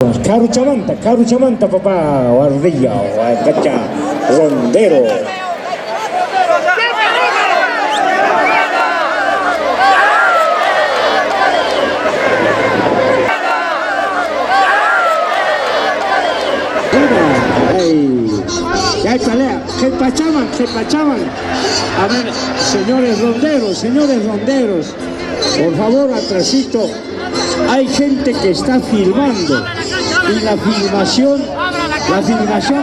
Caruchamanta, papá, Guardilla, Cacha, Rondero. Ya hay pelea, que pachaban. A ver, señores ronderos, por favor, atrasito. Hay gente que está filmando y la filmación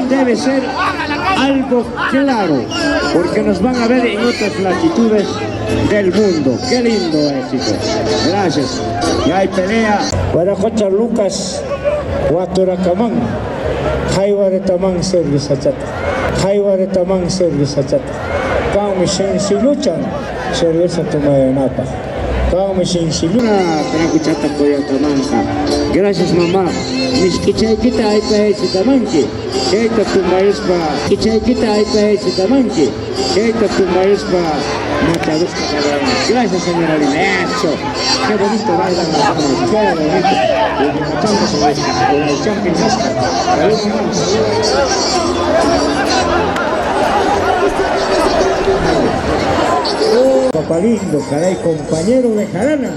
debe ser algo claro, porque nos van a ver en otras latitudes del mundo. Qué lindo éxito. Gracias. Ya hay pelea. Guaracocha Lucas, Guaturacamán, Jaiwaretaman Service Achata. Kami Sensiluchan, Cerveza Tomayanapa. Gracias, mamá. Mis kichaykita ay paesi tamanki. Keita tumaispa kichaykita ay paesi tamanki. Keita tumaispa machadusca cadena. Gracias, señora Lina. Eso. Qué bonito bailan las damas. Qué bonito. El champion Oscar. Papá lindo, caray, compañero de jarana.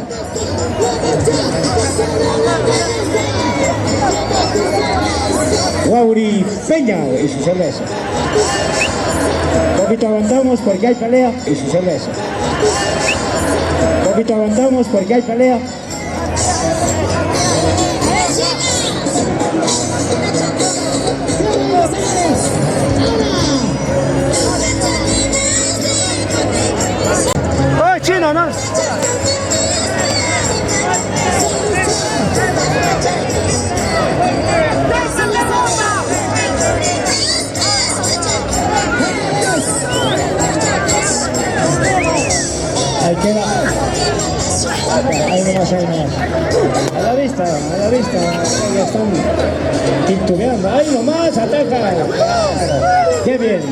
Guauri Peña y su cerveza. Poquito aguantamos porque hay pelea y su cerveza. Poquito aguantamos porque hay pelea. ¡Oh, chino, no! Ahí queda. Ahí nomás. A la vista, ya están titubeando. Ahí nomás, ataca. Qué bien.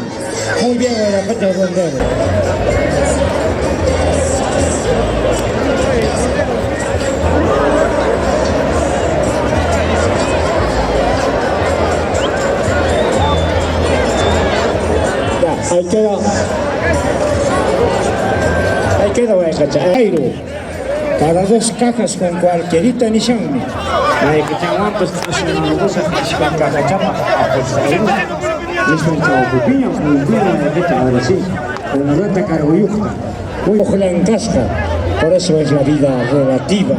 Muy bien, la fecha de Rondero. Ya, ahí queda, voy a cachar. Airo, cada 2 cajas con cualquierita ni shanmi. Hay que chamar, pues, una cosa, con cada chapa, es un chaucupiño, ahora sí, con una rata cargoyuja, muy ojalá en casca. Por eso es la vida relativa.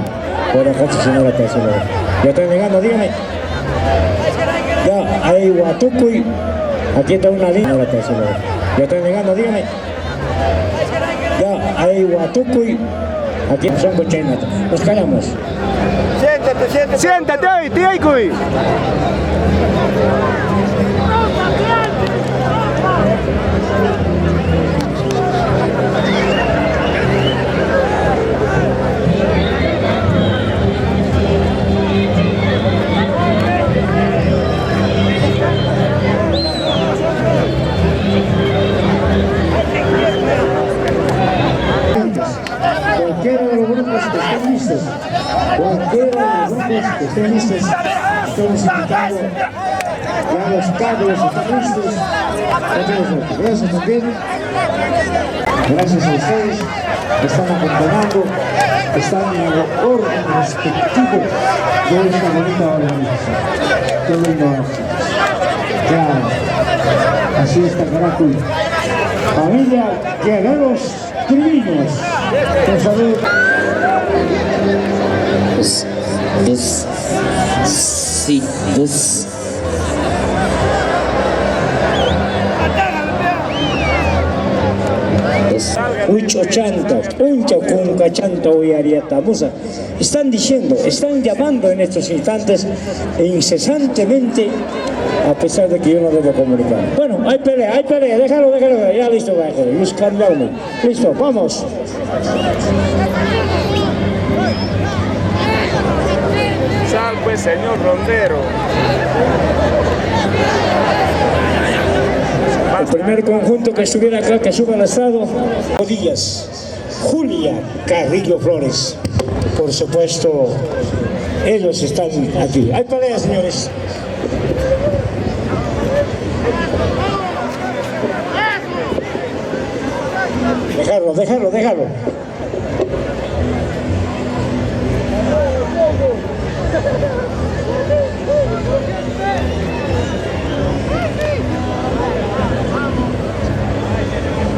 Por la señora Tercera. Ya estoy negando, dígame. Ya, hay Huatucuy. Aquí está una línea de la Tercera. Ya estoy negando, dígame. Ya, hay Huatucuy. Aquí son cochenas. Nos callamos. Siéntate ahí, Tiaycuy. Cualquiera de los grupos que estén listos, estamos invitando, ya los cabros están listos. Gracias también, gracias a ustedes que están acompañando, están en el orden respectivo de esta bonita organización. Qué lindo. Ya, así está Caracol. Familia Guerreros Trivinos. Por favor. Mucho chanta, puncha con cachanta hoy ariata musa. Están diciendo, están llamando en estos instantes incesantemente, a pesar de que yo no debo comunicar. Bueno, hay pelea, déjalo, ya listo, Luis Carlos, listo, vamos. Salve, señor Rondero. El primer conjunto que estuviera acá, que suba al estado, Díaz, Julia Carrillo Flores, por supuesto, Ellos están aquí. Hay pelea, señores. Déjalo.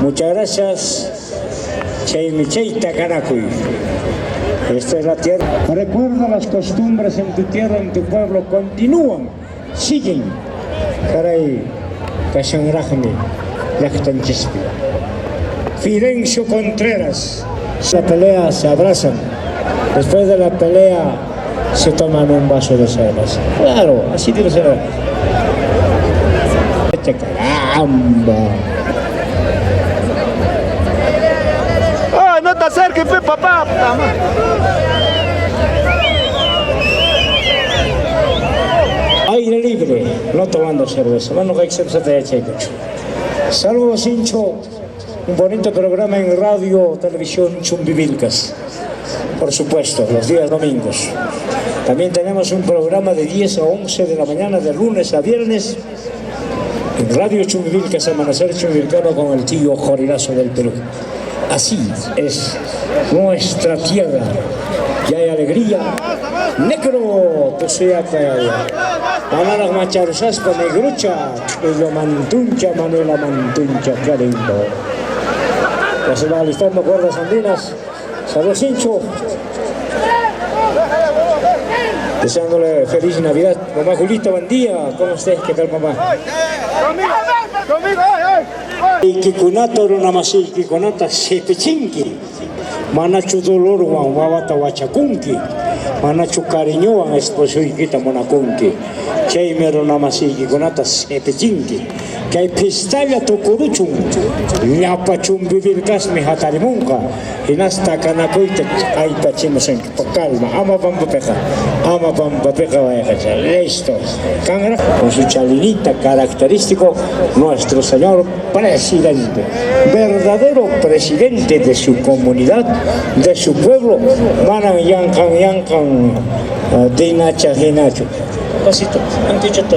Muchas gracias. Cheimicheita Caracuy. Esta es la tierra. Recuerda las costumbres en tu tierra, en tu pueblo. Continúan, siguen. Caray, Cashangrajme, Lactanchispi. Fidencio Contreras. La pelea se abrazan. Después de la pelea se toman un vaso de cerveza. Claro, así tiene que ser. Caramba. No te acerques, papá. Aire libre, no tomando cerveza. Bueno, que se te eche. Saludos, Hincho. Un bonito programa en radio, televisión Chumbivilcas. Por supuesto, los días domingos. También tenemos un programa de 10 a 11 de la mañana, de lunes a viernes, en Radio Chumbivilcas, Amanecer Chumbivilcano con el tío Jorilazo del Perú. Así es nuestra tierra. Y hay alegría. Negro, pues sea callada. Manalas macharusas con negrucha. Y yo mantuncha, Manuela mantuncha, qué lindo. Ya se va alistando cuerdas andinas. Saludos, Hincho. Deseándole feliz Navidad. Mamá Julita, buen día. ¿Cómo estás? ¿Qué tal, mamá? Conmigo. Kikunato runamasi, kikunata sepechinki. Manachu dolor wan wawata wachakunki. Manachu cariño wan esposo kita monakunki. Chaime runamasi, kikunata sepechinki. Kay pistalla tokuruchun. Nyapachun Chumbivilcas mi hatarimunka. Hinasta kanakuita aita chimosen. Calma, ama pambapeja vaya a listo. Cangra con su chalinita característico, nuestro señor presidente, verdadero presidente de su comunidad, de su pueblo. Manan yankan, dinacha, hinacho. Cosito, han dicho todo.